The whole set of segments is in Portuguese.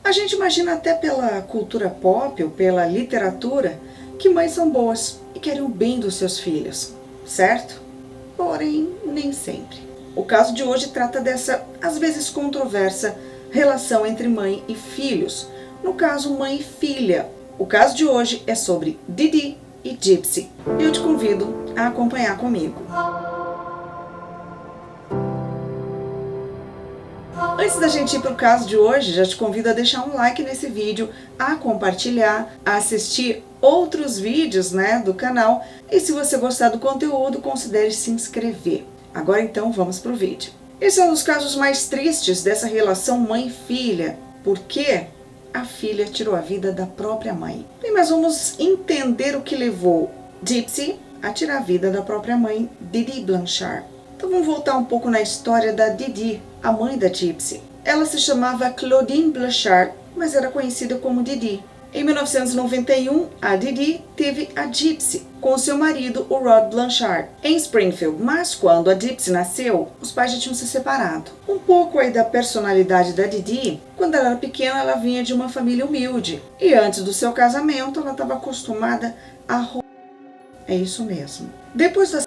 A gente imagina até pela cultura pop ou pela literatura que mães são boas e querem o bem dos seus filhos, certo? Porém, nem sempre. O caso de hoje trata dessa, às vezes controversa, relação entre mãe e filhos. No caso, mãe e filha. O caso de hoje é sobre Didi e Gypsy. Eu te convido a acompanhar comigo. Antes da gente ir para o caso de hoje, já te convido a deixar um like nesse vídeo, a compartilhar, a assistir outros vídeos, do canal. E se você gostar do conteúdo, considere se inscrever. Agora então vamos para o vídeo. Esse é um dos casos mais tristes dessa relação mãe-filha, porque a filha tirou a vida da própria mãe. Bem, mas vamos entender o que levou Gypsy a tirar a vida da própria mãe, Didi Blanchard. Então vamos voltar um pouco na história da Didi, a mãe da Gypsy. Ela se chamava Claudine Blanchard, mas era conhecida como Didi. Em 1991, a Didi teve a Gypsy com seu marido, o Rod Blanchard, em Springfield. Mas quando a Gypsy nasceu, os pais já tinham se separado. Um pouco aí da personalidade da Didi, quando ela era pequena, ela vinha de uma família humilde. E antes do seu casamento, ela estava acostumada a... É isso mesmo. Depois da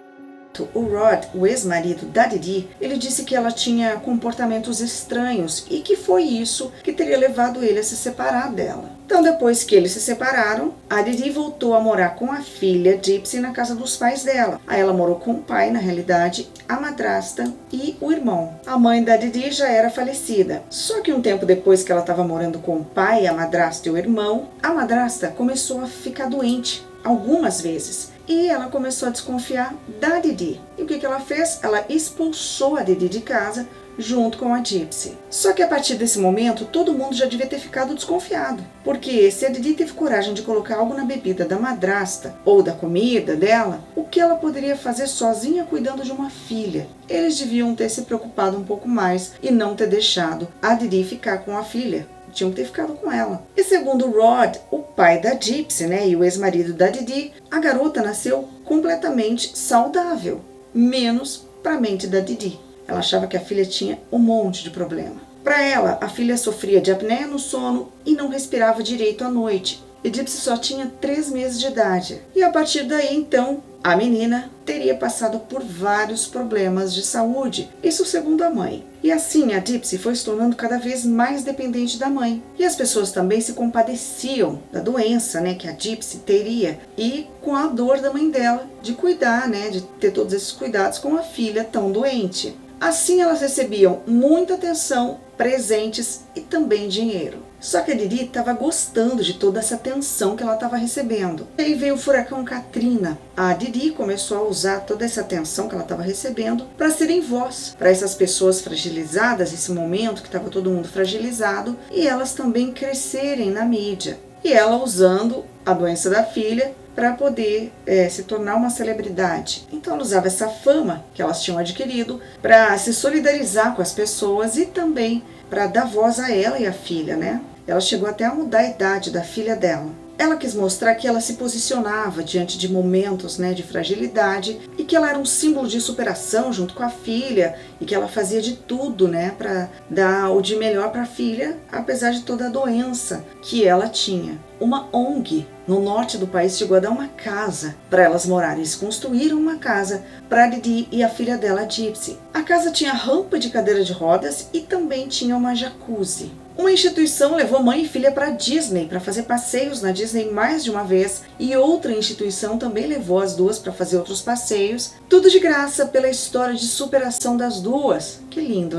o Rod, o ex-marido da Didi, ele disse que ela tinha comportamentos estranhos e que foi isso que teria levado ele a se separar dela. Então, depois que eles se separaram, a Didi voltou a morar com a filha Gypsy na casa dos pais dela. Aí ela morou com o pai, na realidade, a madrasta e o irmão. A mãe da Didi já era falecida. Só que um tempo depois que ela estava morando com o pai, a madrasta e o irmão, a madrasta começou a ficar doente algumas vezes. E ela começou a desconfiar da Didi. E o que ela fez? Ela expulsou a Didi de casa junto com a Gypsy. Só que a partir desse momento, todo mundo já devia ter ficado desconfiado. Porque se a Didi teve coragem de colocar algo na bebida da madrasta ou da comida dela, o que ela poderia fazer sozinha cuidando de uma filha? Eles deviam ter se preocupado um pouco mais e não ter deixado a Didi ficar com a filha. Tinham que ter ficado com ela. E segundo Rod, o pai da Gypsy, e o ex-marido da Didi, a garota nasceu completamente saudável, menos para a mente da Didi. Ela achava que a filha tinha um monte de problema. Para ela, a filha sofria de apneia no sono e não respirava direito à noite. E Gypsy só tinha 3 meses de idade. E a partir daí, então, a menina teria passado por vários problemas de saúde, isso segundo a mãe. E assim a Gypsy foi se tornando cada vez mais dependente da mãe. E as pessoas também se compadeciam da doença, que a Gypsy teria e com a dor da mãe dela de cuidar, de ter todos esses cuidados com a filha tão doente. Assim elas recebiam muita atenção, presentes e também dinheiro. Só que a Didi estava gostando de toda essa atenção que ela estava recebendo. E aí veio o furacão Katrina. A Didi começou a usar toda essa atenção que ela estava recebendo para serem voz para essas pessoas fragilizadas, esse momento que estava todo mundo fragilizado, e elas também crescerem na mídia. E ela usando a doença da filha para poder se tornar uma celebridade. Então ela usava essa fama que elas tinham adquirido para se solidarizar com as pessoas e também para dar voz a ela e a filha, Ela chegou até a mudar a idade da filha dela. Ela quis mostrar que ela se posicionava diante de momentos de fragilidade e que ela era um símbolo de superação junto com a filha e que ela fazia de tudo para dar o de melhor para a filha, apesar de toda a doença que ela tinha. Uma ONG no norte do país chegou a dar uma casa para elas morarem. Eles construíram uma casa para a Didi e a filha dela, a Gypsy. A casa tinha rampa de cadeira de rodas e também tinha uma jacuzzi. Uma instituição levou mãe e filha para a Disney, para fazer passeios na Disney mais de uma vez, e outra instituição também levou as duas para fazer outros passeios. Tudo de graça pela história de superação das duas. Que lindo,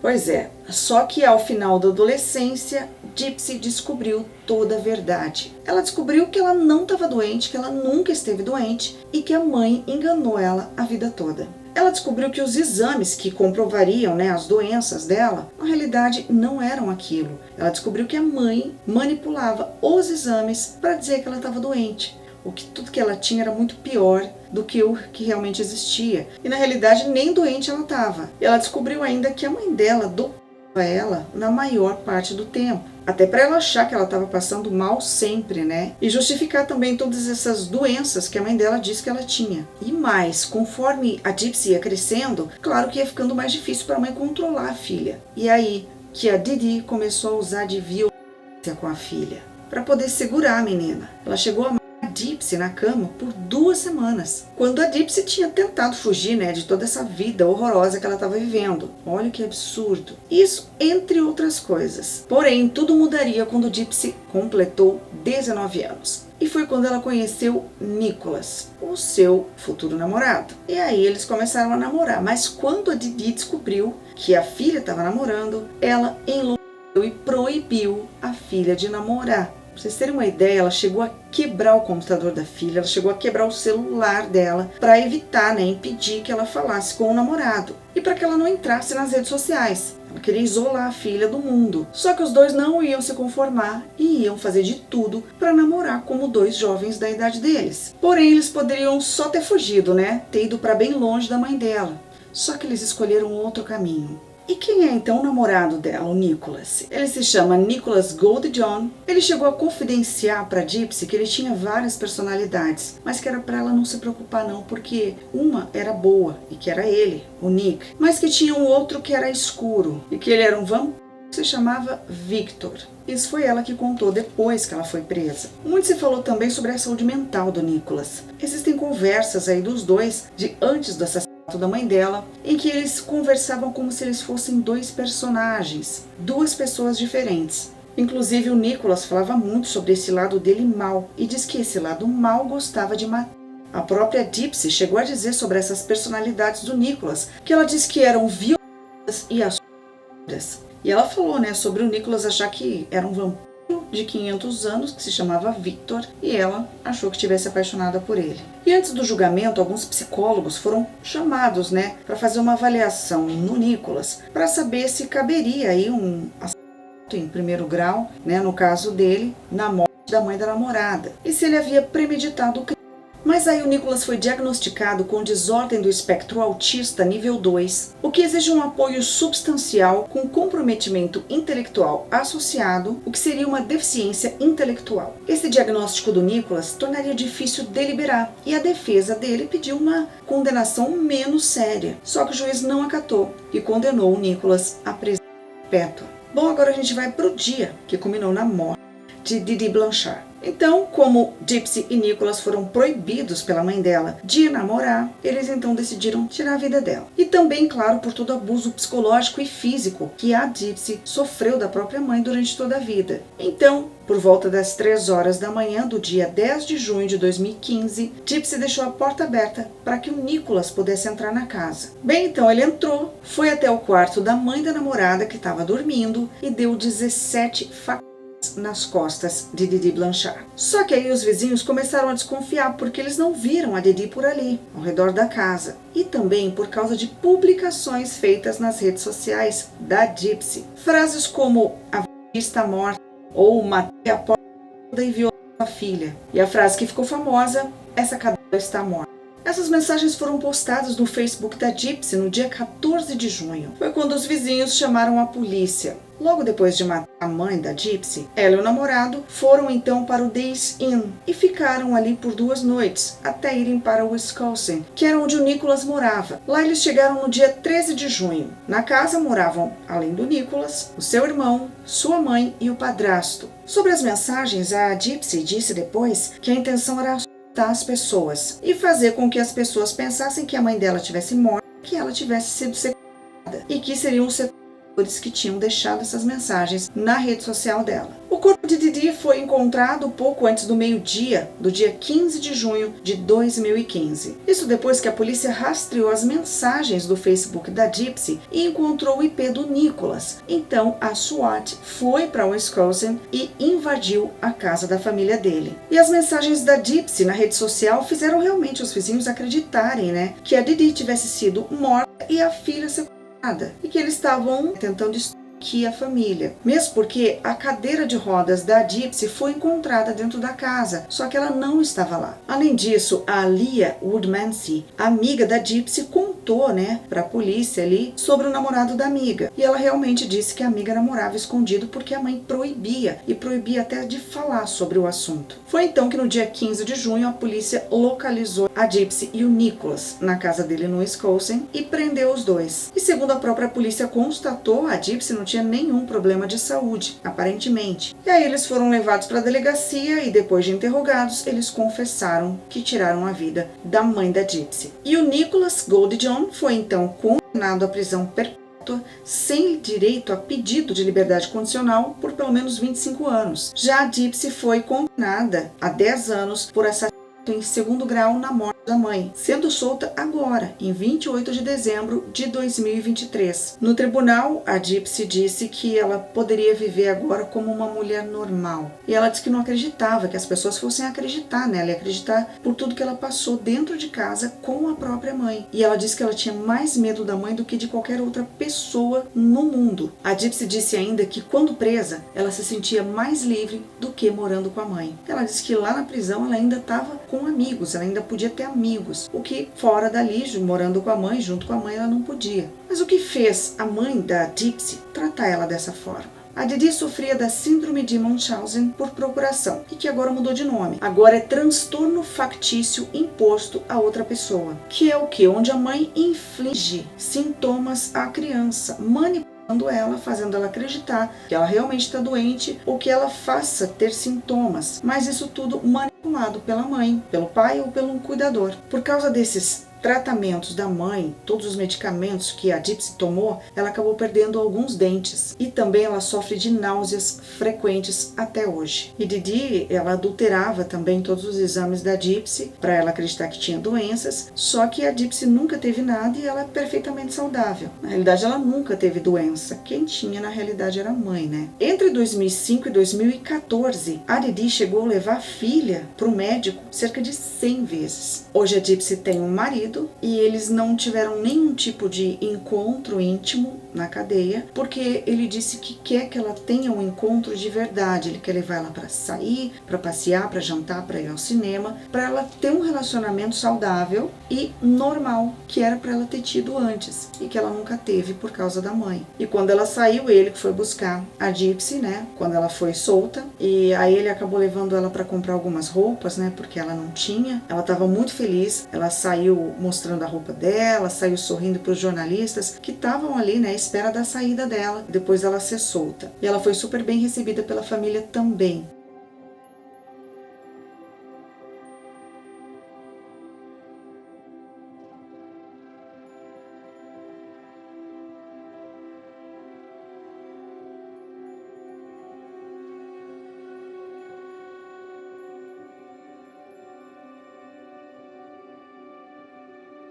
Pois é, só que ao final da adolescência, Gypsy descobriu toda a verdade. Ela descobriu que ela não estava doente, que ela nunca esteve doente e que a mãe enganou ela a vida toda. Ela descobriu que os exames que comprovariam as doenças dela, na realidade não eram aquilo. Ela descobriu que a mãe manipulava os exames para dizer que ela estava doente. Tudo que ela tinha era muito pior do que o que realmente existia. E na realidade nem doente ela estava. Ela descobriu ainda que a mãe dela dopava ela na maior parte do tempo. Até para ela achar que ela estava passando mal sempre, E justificar também todas essas doenças que a mãe dela disse que ela tinha. E mais, conforme a Gypsy ia crescendo, claro que ia ficando mais difícil para a mãe controlar a filha. E aí que a Didi começou a usar de violência com a filha, para poder segurar a menina. Ela chegou a amarrar a Dipsy na cama por 2 semanas, quando a Dipsy tinha tentado fugir, né, de toda essa vida horrorosa que ela estava vivendo. Olha que absurdo. Isso entre outras coisas. Porém, tudo mudaria quando Dipsy completou 19 anos. E foi quando ela conheceu Nicholas, o seu futuro namorado. E aí eles começaram a namorar. Mas quando a Didi descobriu que a filha estava namorando, ela enlouqueceu e proibiu a filha de namorar. Pra vocês terem uma ideia, ela chegou a quebrar o computador da filha, ela chegou a quebrar o celular dela para evitar, né, impedir que ela falasse com o namorado e para que ela não entrasse nas redes sociais. Ela queria isolar a filha do mundo. Só que os dois não iam se conformar e iam fazer de tudo para namorar como 2 jovens da idade deles. Porém, eles poderiam só ter fugido, né, ter ido para bem longe da mãe dela. Só que eles escolheram outro caminho. E quem é então o namorado dela, o Nicholas? Ele se chama Nicholas Goldjohn. Ele chegou a confidenciar para Dipsy que ele tinha várias personalidades, mas que era para ela não se preocupar não, porque uma era boa, e que era ele, o Nick, mas que tinha um outro que era escuro, e que ele era um vampiro que se chamava Victor. Isso foi ela que contou depois que ela foi presa. Muito se falou também sobre a saúde mental do Nicholas. Existem conversas aí dos dois de antes do assassinato da mãe dela, em que eles conversavam como se eles fossem 2 personagens, 2 pessoas diferentes. Inclusive o Nicholas falava muito sobre esse lado dele mal e diz que esse lado mal gostava de matar. A própria Dipsy chegou a dizer sobre essas personalidades do Nicholas que ela disse que eram violentas e assustadoras. E ela falou, né, sobre o Nicholas achar que era um vampiro de 500 anos, que se chamava Victor, e ela achou que tivesse apaixonada por ele. E antes do julgamento, alguns psicólogos foram chamados, né, para fazer uma avaliação no Nicholas, para saber se caberia aí um assassinato em 1º grau, né, no caso dele, na morte da mãe da namorada, e se ele havia premeditado o crime. Mas aí o Nicholas foi diagnosticado com desordem do espectro autista nível 2, o que exige um apoio substancial com comprometimento intelectual associado, o que seria uma deficiência intelectual. Esse diagnóstico do Nicholas tornaria difícil deliberar, e a defesa dele pediu uma condenação menos séria. Só que o juiz não acatou e condenou o Nicholas à prisão perpétua. Bom, agora a gente vai para o dia que culminou na morte de Didi Blanchard. Então, como Dipsy e Nicholas foram proibidos pela mãe dela de namorar, eles então decidiram tirar a vida dela. E também, claro, por todo o abuso psicológico e físico que a Dipsy sofreu da própria mãe durante toda a vida. Então, por volta das 3 horas da manhã do dia 10 de junho de 2015, Dipsy deixou a porta aberta para que o Nicholas pudesse entrar na casa. Bem, então ele entrou, foi até o quarto da mãe da namorada que estava dormindo e deu 17 facadas nas costas de Didi Blanchard. Só que aí os vizinhos começaram a desconfiar porque eles não viram a Didi por ali, ao redor da casa. E também por causa de publicações feitas nas redes sociais da Dipsy. Frases como "a filha está morta" ou "matei a porta e violei a filha". E a frase que ficou famosa, "essa cadela está morta". Essas mensagens foram postadas no Facebook da Dipsy no dia 14 de junho. Foi quando os vizinhos chamaram a polícia. Logo depois de matar a mãe da Dipsy, ela e o namorado foram então para o Days Inn e ficaram ali por 2 noites, até irem para Wisconsin, que era onde o Nicholas morava. Lá eles chegaram no dia 13 de junho. Na casa moravam, além do Nicholas, o seu irmão, sua mãe e o padrasto. Sobre as mensagens, a Dipsy disse depois que a intenção era assustar as pessoas e fazer com que as pessoas pensassem que a mãe dela tivesse morta, que ela tivesse sido sequestrada e que seriam os que tinham deixado essas mensagens na rede social dela. O corpo de Didi foi encontrado pouco antes do meio-dia do dia 15 de junho de 2015. Isso depois que a polícia rastreou as mensagens do Facebook da Dipsy e encontrou o IP do Nicholas. Então a SWAT foi para Wisconsin e invadiu a casa da família dele. E as mensagens da Dipsy na rede social fizeram realmente os vizinhos acreditarem, né, que a Didi tivesse sido morta e a filha sequestrada, e que eles estavam tentando extorquir a família. Mesmo porque a cadeira de rodas da Dipsy foi encontrada dentro da casa, só que ela não estava lá. Além disso, a Leah Woodmansey, amiga da Dipsy, contou, né, para a polícia ali sobre o namorado da amiga. E ela realmente disse que a amiga namorava escondido porque a mãe proibia, e proibia até de falar sobre o assunto. Foi então que no dia 15 de junho a polícia localizou a Dipsy e o Nicholas na casa dele no Wisconsin e prendeu os dois. E segundo a própria polícia constatou, a Dipsy no não tinha nenhum problema de saúde, aparentemente. E aí eles foram levados para a delegacia e depois de interrogados, eles confessaram que tiraram a vida da mãe da Gypsy. E o Nicholas Goldjohn foi então condenado à prisão perpétua sem direito a pedido de liberdade condicional por pelo menos 25 anos. Já a Gypsy foi condenada a 10 anos por assassinato em segundo grau na morte da mãe, sendo solta agora, em 28 de dezembro de 2023. No tribunal, a Gypsy disse que ela poderia viver agora como uma mulher normal. E ela disse que não acreditava que as pessoas fossem acreditar nela e acreditar por tudo que ela passou dentro de casa com a própria mãe. E ela disse que ela tinha mais medo da mãe do que de qualquer outra pessoa no mundo. A Gypsy disse ainda que quando presa, ela se sentia mais livre do que morando com a mãe. Ela disse que lá na prisão ela ainda estava com amigos, ela ainda podia ter amigos, o que fora dali, morando com a mãe, junto com a mãe, ela não podia. Mas o que fez a mãe da Gypsy tratar ela dessa forma? A Didi sofria da síndrome de Munchausen por procuração, e que agora mudou de nome. Agora é transtorno factício imposto a outra pessoa, que é o que? Onde a mãe inflige sintomas à criança, manipulando ela, fazendo ela acreditar que ela realmente está doente ou que ela faça ter sintomas, mas isso tudo manipulado pela mãe, pelo pai ou pelo cuidador. Por causa desses tratamentos da mãe, todos os medicamentos que a Gypsy tomou, ela acabou perdendo alguns dentes e também ela sofre de náuseas frequentes até hoje. E Didi, ela adulterava também todos os exames da Gypsy para ela acreditar que tinha doenças, só que a Gypsy nunca teve nada e ela é perfeitamente saudável. Na realidade, ela nunca teve doença. Quem tinha, na realidade, era a mãe, né? Entre 2005 e 2014, a Didi chegou a levar a filha para o médico cerca de 100 vezes. Hoje a Gypsy tem um marido e eles não tiveram nenhum tipo de encontro íntimo na cadeia, porque ele disse que quer que ela tenha um encontro de verdade. Ele quer levar ela para sair, para passear, para jantar, para ir ao cinema, para ela ter um relacionamento saudável e normal, que era para ela ter tido antes e que ela nunca teve por causa da mãe. E quando ela saiu, ele que foi buscar a Gypsy, né, quando ela foi solta, e aí ele acabou levando ela para comprar algumas roupas, né, porque ela não tinha. Ela estava muito feliz, ela saiu mostrando a roupa dela, saiu sorrindo para os jornalistas que estavam ali, né, à espera da saída dela, depois dela ser solta. E ela foi super bem recebida pela família também.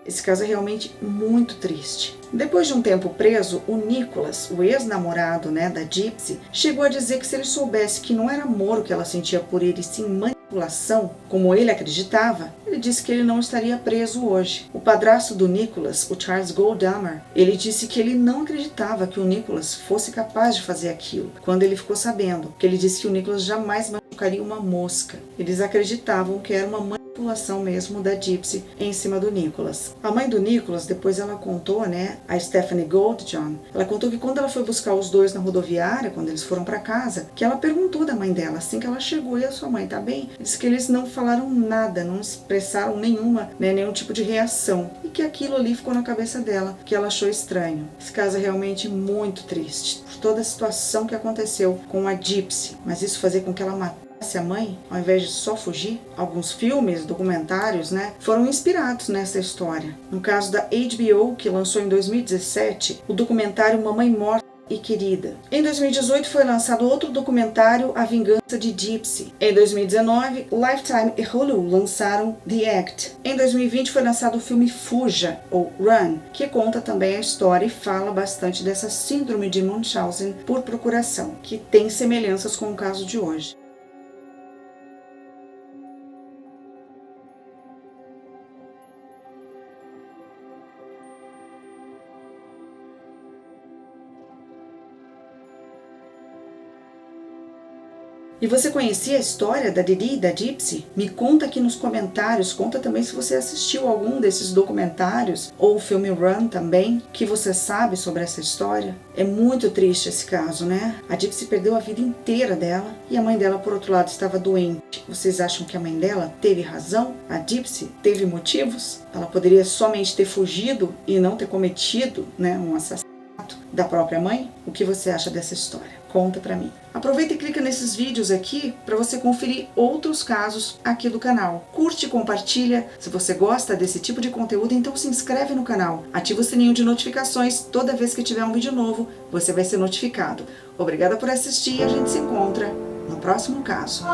Esse caso é realmente muito triste. Depois de um tempo preso, o Nicholas, o ex-namorado, né, da Gypsy, chegou a dizer que se ele soubesse que não era amor o que ela sentia por ele, sim manipulação, como ele acreditava, ele disse que ele não estaria preso hoje. O padrasto do Nicholas, o Charles Goldhammer, ele disse que ele não acreditava que o Nicholas fosse capaz de fazer aquilo, quando ele ficou sabendo, que ele disse que o Nicholas jamais machucaria uma mosca. Eles acreditavam que era uma manipulação mesmo da Gypsy em cima do Nicholas. A mãe do Nicholas, depois ela contou, né, a Stephanie Goldjohn, ela contou que quando ela foi buscar os dois na rodoviária, quando eles foram para casa, que ela perguntou da mãe dela, assim que ela chegou, e a sua mãe tá bem? Disse que eles não falaram nada, não expressaram nenhuma, né, nenhum tipo de reação, e que aquilo ali ficou na cabeça dela, que ela achou estranho. Esse caso é realmente muito triste, por toda a situação que aconteceu com a Gypsy, mas isso fazia com que ela matasse a mãe, ao invés de só fugir. Alguns filmes, documentários, né, foram inspirados nessa história. No caso da HBO, que lançou em 2017, o documentário Mamãe Morta e Querida. Em 2018 foi lançado outro documentário, A Vingança de Gypsy. Em 2019, Lifetime e Hulu lançaram The Act. Em 2020 foi lançado o filme Fuja, ou Run, que conta também a história e fala bastante dessa síndrome de Munchausen por procuração, que tem semelhanças com o caso de hoje. E você conhecia a história da Didi e da Gypsy? Me conta aqui nos comentários, conta também se você assistiu algum desses documentários ou o filme Run também, que você sabe sobre essa história. É muito triste esse caso, né? A Gypsy perdeu a vida inteira dela e a mãe dela, por outro lado, estava doente. Vocês acham que a mãe dela teve razão? A Gypsy teve motivos? Ela poderia somente ter fugido e não ter cometido, né, um assassinato? da própria mãe? O que você acha dessa história? Conta pra mim. Aproveita e clica nesses vídeos aqui para você conferir outros casos aqui do canal. Curte e compartilha. Se você gosta desse tipo de conteúdo, então se inscreve no canal. Ativa o sininho de notificações. Toda vez que tiver um vídeo novo, você vai ser notificado. Obrigada por assistir e a gente se encontra no próximo caso.